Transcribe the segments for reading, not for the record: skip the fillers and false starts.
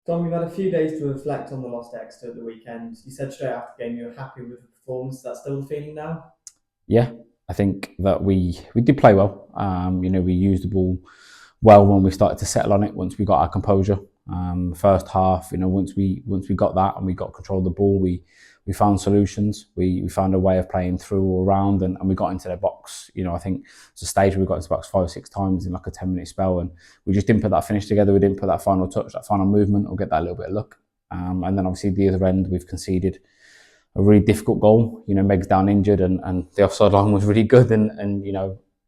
Dom, you've had a few days to reflect on the loss to Exeter at the weekend. You said straight after the game you were happy with the performance. Is that still the feeling now? Yeah, I think that we did play well. We used the ball well when we started to settle on it. Once we got our composure, first half, once we got that and we got control of the ball, we found solutions. We found a way of playing through or around, and we got into their box. I think it's a stage where we got into the box 5 or 6 times in like a 10-minute spell, and we just didn't put that finish together. We didn't put that final touch, that final movement, or get that little bit of luck. And then obviously the other end, we've conceded a really difficult goal. Meg's down injured, and the offside line was really good, and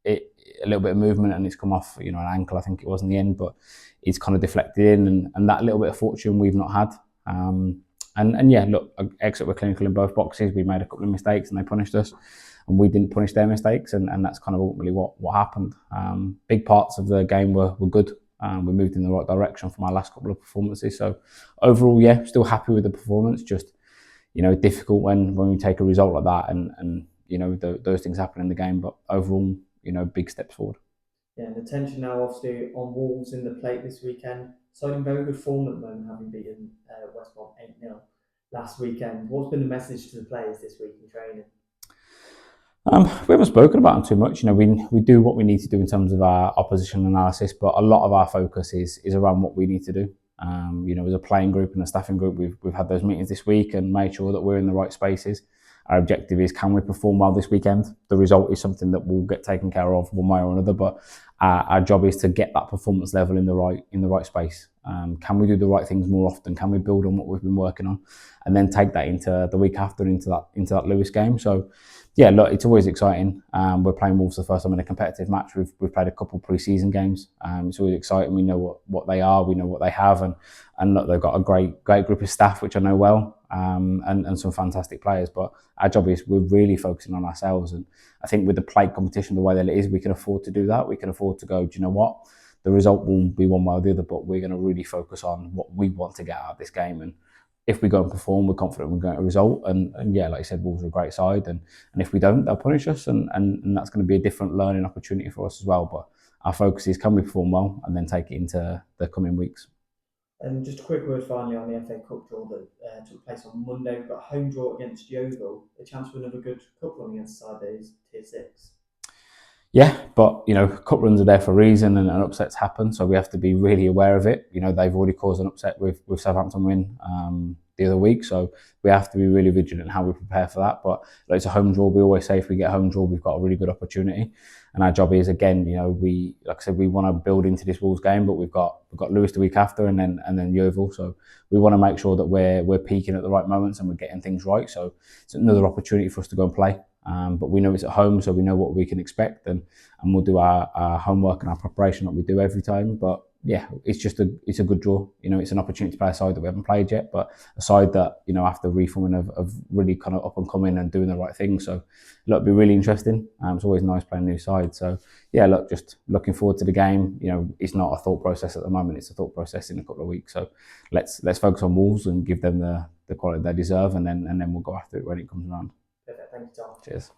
it a little bit of movement, and it's come off an ankle, I think it was in the end, but it's kind of deflected in, and that little bit of fortune we've not had. And yeah, look, Exeter were clinical in both boxes. We made a couple of mistakes and they punished us, and we didn't punish their mistakes, and that's kind of ultimately what happened. Big parts of the game were good. We moved in the right direction from our last couple of performances. So overall, yeah, still happy with the performance. Just difficult when we take a result like that, and those things happen in the game. But overall, big steps forward. Yeah, and attention now obviously on Wolves in the plate this weekend. Citing very good form at the moment, having beaten West Brom 8-0 last weekend. What's been the message to the players this week in training? We haven't spoken about them too much. We do what we need to do in terms of our opposition analysis, but a lot of our focus is around what we need to do. As a playing group and a staffing group, we've had those meetings this week and made sure that we're in the right spaces. Our objective is, can we perform well this weekend? The result is something that will get taken care of one way or another, but our job is to get that performance level in the right space. Can we do the right things more often? Can we build on what we've been working on, and then take that into the week after, into that Lewis game? So, yeah, look, it's always exciting. We're playing Wolves for the first time in a competitive match. We've played a couple pre-season games. It's always exciting. We know what they are. We know what they have, and look, they've got a great group of staff, which I know well, and some fantastic players. But our job is, we're really focusing on ourselves, and I think with the plate competition the way that it is, we can afford to do that. We can afford to go, do you know what? The result will be one way or the other, but we're going to really focus on what we want to get out of this game. And if we go and perform, we're confident we're going to get a result. And yeah, like I said, Wolves are a great side, and if we don't, they'll punish us, and that's going to be a different learning opportunity for us as well. But our focus is, can we perform well, and then take it into the coming weeks. And just a quick word finally on the FA Cup draw that took place on Monday. We've got a home draw against Yeovil, a chance for another good cup run against the side that is Tier 6. Yeah, but cup runs are there for a reason, and upsets happen, so we have to be really aware of it. They've already caused an upset with Southampton win the other week, so we have to be really vigilant in how we prepare for that. But it's a home draw. We always say, if we get a home draw, we've got a really good opportunity, and our job is, again, we, like I said, we want to build into this Wolves game, but we've got Lewis the week after, and then Yeovil, so we want to make sure that we're peaking at the right moments and we're getting things right. So it's another opportunity for us to go and play. But we know it's at home, so we know what we can expect, and we'll do our homework and our preparation like we do every time. But yeah, it's a good draw. It's an opportunity to play a side that we haven't played yet, but a side that, after reforming, have really kind of up and coming and doing the right thing. So look, it'll be really interesting. It's always nice playing new sides. So yeah, look, just looking forward to the game. It's not a thought process at the moment; it's a thought process in a couple of weeks. So let's focus on Wolves and give them the quality they deserve, and then we'll go after it when it comes around. Perfect. Thank you, Tom. Cheers.